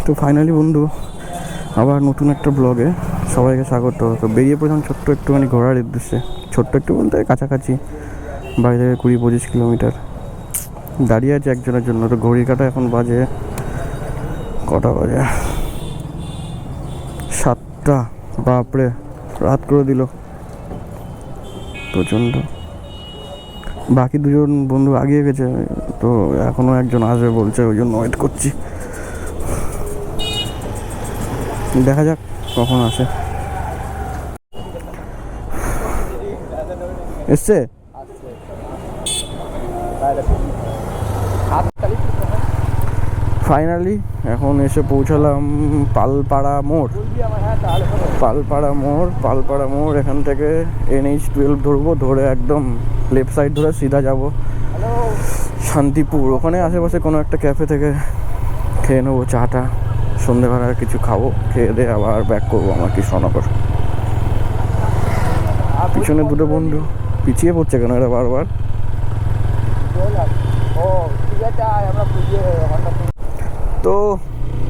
তো ফাইনালি বন্ধু আবার নতুন একটা ব্লগে সবাইকে স্বাগত। তো বেরিয়ে পড়লাম ছোট্ট একটুখানি ঘোরার উদ্দেশ্যে। ছোট্ট একটু বলতে কাছাকাছি, বাড়ি থেকে 20-25 কিলোমিটার। দাঁড়িয়ে আছে একজনের জন্য। তো ঘড়ি কাটা এখন বাজে কটা বাজে, 7টা। বাপরে, রাত করে দিল প্রচণ্ড। বাকি দুজন বন্ধু আগিয়ে গেছে, তো এখনও একজন আসবে বলছে, ওই জন্য ওয়েট করছি। দেখা যাক কখন আসে। এসছে ফাইনালি। এখন এসে পৌঁছালাম পালপাড়া মোড়। পালপাড়া মোড় এখান থেকে NH-12 ধরবো, ধরে একদম লেফট সাইড ধরে সিধা যাব শান্তিপুর। ওখানে আশেপাশে কোনো একটা ক্যাফে থেকে খেয়ে নেবো চাটা, সন্ধ্যেবেলা কিছু খাবো, খেয়ে দিয়ে আবার ব্যাক করবো আমার কৃষ্ণনগর। পিছনে দুটো বন্ধু পিছিয়ে পড়ছে কেন এরা বারবার? তো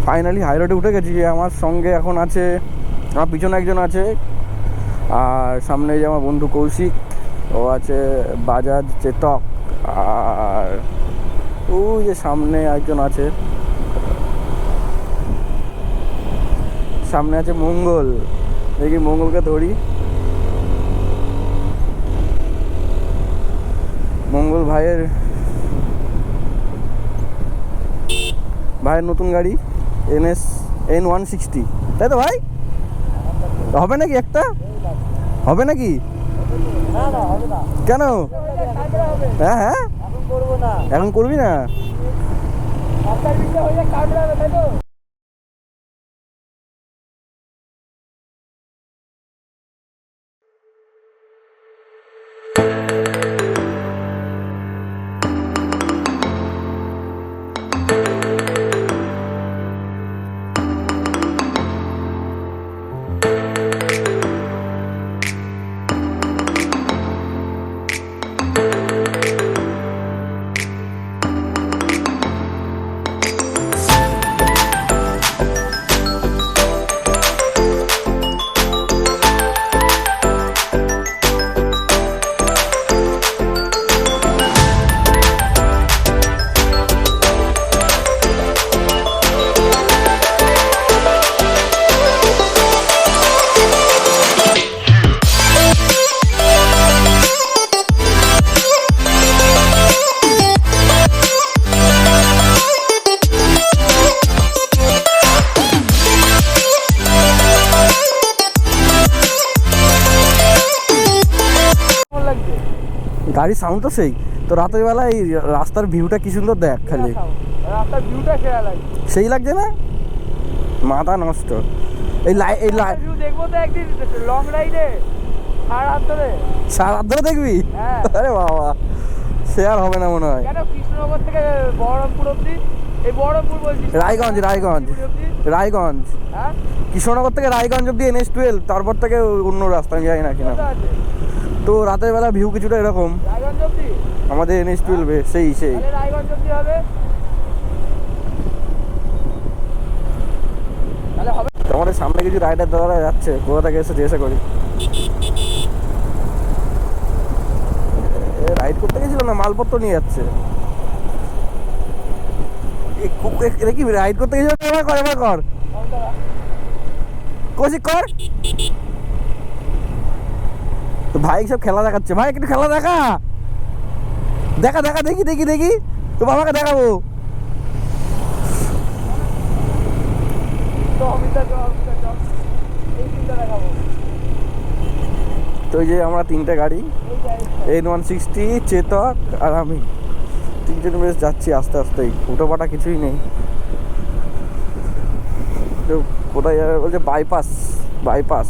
ফাইনালি হাই রোডে উঠে গেছি। আমার সঙ্গে এখন আছে, আমার পিছনে একজন আছে, আর সামনে যে আমার বন্ধু কৌশিক, ও আছে বাজাজ চেতক, আর ওই যে সামনে একজন আছে, সামনে আছে মঙ্গল। দেখি মঙ্গলকে ধরি। মঙ্গল ভাইয়ের নতুন গাড়ি N160, তাই তো ভাই? হবে নাকি একটা? হবে নাকি? কেন? হ্যাঁ হ্যাঁ, এখন করবি না? গাড়ির সাউন্ড তো তো রাতের বেলা এই রাস্তার ভিউটা কি সুন্দর দেখ, খালি রাস্তার ভিউটা সেই লাগছে না? মাথা নষ্ট। এই ভিউ দেখবো তো একদিন লং রাইডে, সারা রাত ধরে দেখবি? আরে বাবা, সে আর হবে না মনে হয়। কেন কৃষ্ণনগর থেকে বহরমপুর অবধি, এই বহরমপুর বলছি, রায়গঞ্জ হ্যাঁ, কৃষ্ণনগর থেকে রায়গঞ্জ অবধি NH-12, তারপর থেকে অন্য রাস্তা আমি যাই না কিনা। তো রাতের বেলা ভিউ কিছুটা এরকম আমাদের NH-12 সেই আমাদের সামনে কিছু রাইডার দাদারা যাচ্ছে, কোথা থেকে এসে জিজ্ঞাসা করি। রাইড করতে গেছিল না, মালপত্র নিয়ে যাচ্ছে। কি রাইড করতে গেছিল? এবার কর কৌশিক কর। তো ভাই সব খেলা দেখাচ্ছে, ভাই একটু খেলা দেখা দেখি তো বাবাকে দেখাবো। তো এই যে আমরা তিনটে গাড়ি, N160, চেতক আর আমি, তিনজন বেশ যাচ্ছি আস্তে আস্তেই, উঠোপাটা কিছুই নেই। তো কোথায় যাবে বলছে? Bypass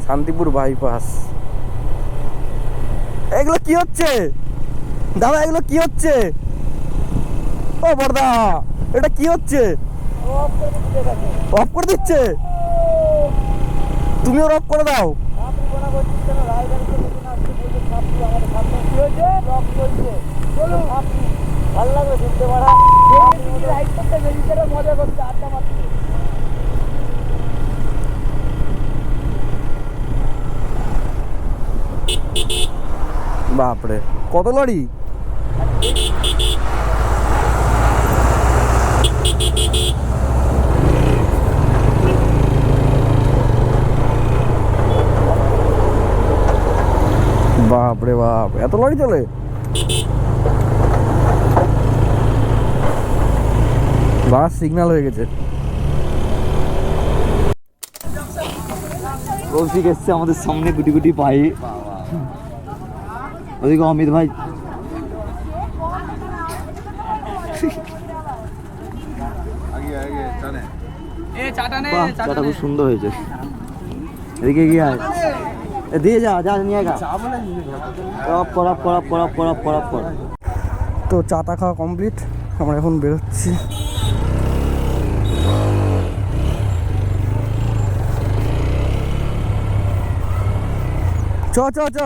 Shantipur bypass. এগুলো কি হচ্ছে দাদা? এগুলো কি হচ্ছে? ও বড়দা, এটা কি হচ্ছে? অফ করে দিচ্ছে? তুমিও অফ করে দাও। ভালো লাগবে শুনতে পারা। মজা করছে, আড্ডা মারছে। বাপরে, কত লরি! বাপরে বাপ, এত লরি চলে! বাস সিগন্যাল হয়ে গেছে। কৌশিক এসছে আমাদের সামনে গুটি গুটি পায়ে। ওদিকে অমিত ভাই চাটা খুব সুন্দর হয়েছে। এদিকে গিয়ে আয়, দিয়ে যা যা নিয়ে গা। তো চাটা খাওয়া কমপ্লিট, আমরা এখন বেরোচ্ছি। চ চ চ,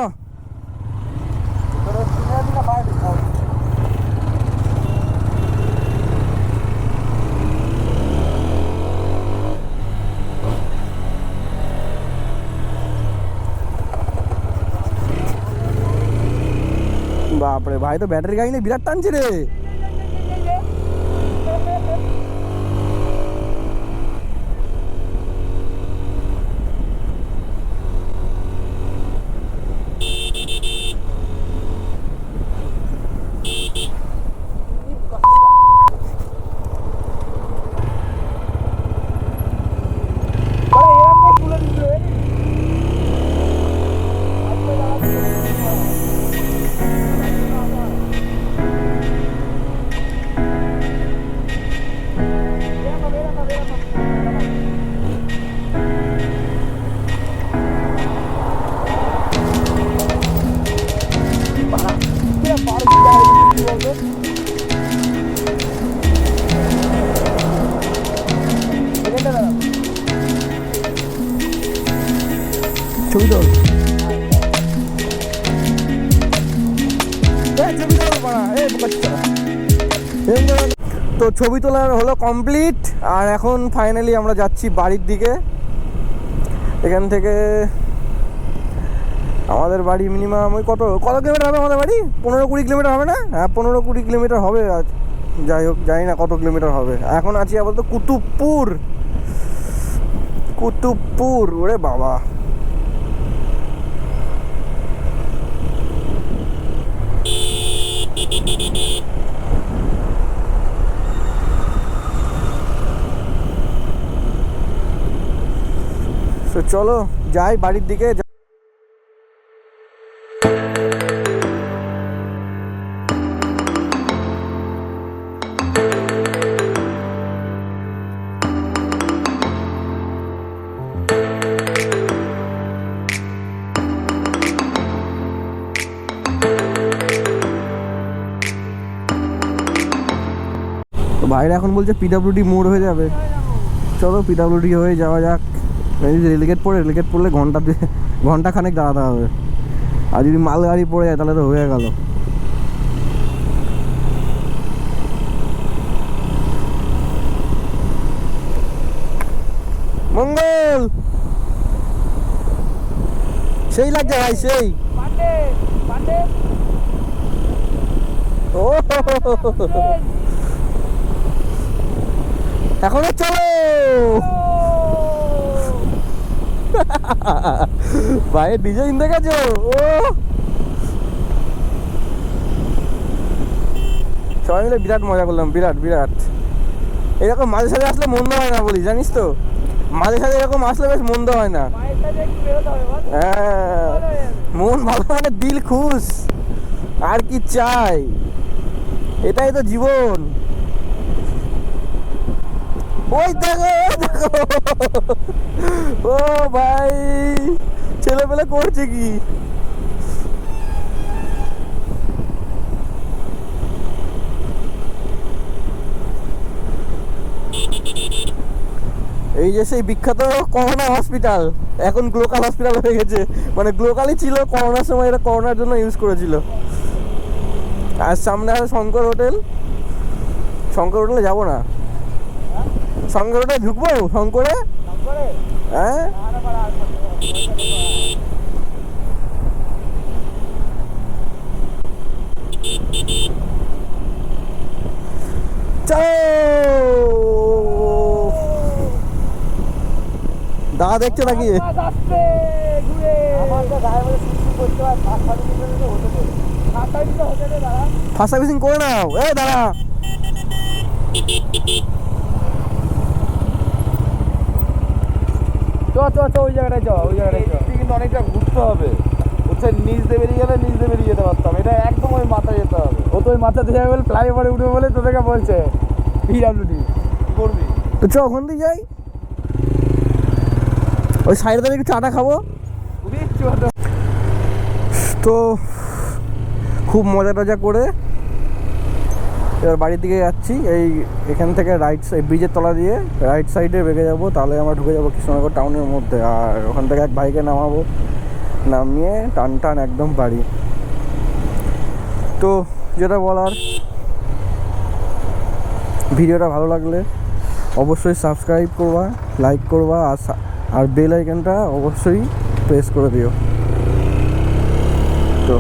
বাপরে ভাই, তো ব্যাটারি গাড়ি নিয়ে বিরাট টানছে রে। ছবি তোল, তো ছবি তোলা হলো কমপ্লিট। আর এখন ফাইনালি আমরা যাচ্ছি বাড়ির দিকে। এখান থেকে আমাদের বাড়ি মিনিমাম ওই কত কিলোমিটার হবে আমাদের বাড়ি? 15-20 কিলোমিটার হবে না? হ্যাঁ, 15-20 কিলোমিটার হবে। যাই হোক, জানি না কত কিলোমিটার হবে। এখন আছি আপাতত কুতুবপুর। ওরে বাবা, তো চলো যাই বাড়ির দিকে। ভাইরা এখন বলছে পিডাব্লিউডি মোড় হয়ে যাবে। চলো পিডাব্লিউডি হয়ে যাওয়া যাক। রেলগেট পড়লে ঘন্টা খানেক দাঁড়াতে হবে। আর যদি মালগাড়ি পড়ে যায় তাহলে তো হয়ে গেল। মঙ্গল, সেই লাগছে ভাই, সেই ও এখনো চলো ভাই, ডিজাইন দেখেছো? ও সবাই মিলে বিরাট মজা করলাম, বিরাট। এরকম মাঝে সাঝে আসলে মন্দ হয় না বলি, জানিস তো? মাঝে সাঝে এরকম আসলে বেশ মন্দ হয় না। হ্যাঁ, মন ভালো মানে দিল খুশ, আর কি চাই? এটাই তো জীবন। ওই দেখো ও ভাই, ছেলেপেলে করছে কি? এই যে সেই বিখ্যাত করোনা হসপিটাল, এখন গ্লোকাল হসপিটাল হয়ে গেছে। মানে গ্লোকালই ছিল, করোনার সময় এটা করোনার জন্য ইউজ করেছিল। আর সামনে আছে শঙ্কর হোটেলে যাবো না? শঙ্কর হোটেলে ঢুকবো? শঙ্করে হ্যাঁ, দাদা দেখছো নাকি? ফার্স্ট সার্ভিসিং করে নাও। এ দাদা ওই জায়গাটায় কিন্তু অনেকটা ঘুরতে হবে। হচ্ছে নিচ দিয়ে বেরিয়ে গেলে নিচ দিয়ে বেরিয়ে যেতে পারতাম, এটা একদম ওই মাথায় যেতে হবে। ও তো ওই মাথাতে যাবে বলে ফ্লাইওভারে উঠবে বলে তোদেরকে বলছে পিডাব্লিউডি। কি করবি? তো চ ওখান দিয়ে যাই, ওই সাইডে দাঁড়িয়ে একটু চাটা খাবো। তো খুব মজা টজা করে এবার বাড়ির দিকে যাচ্ছি। এখান থেকে রাইট সাইড, ব্রিজের তলা দিয়ে রাইট সাইডে বেঁকে যাবো, তাহলে আমরা ঢুকে যাবো কৃষ্ণনগর টাউনের মধ্যে। আর ওখান থেকে এক ভাইকে নামাবো, নামিয়ে টান টান একদম বাড়ি। তো যেটা বলার, ভিডিওটা ভালো লাগলে অবশ্যই সাবস্ক্রাইব করবা, লাইক করবা, আর বেল আইকনটা অবশ্যই প্রেস করে দিও। তো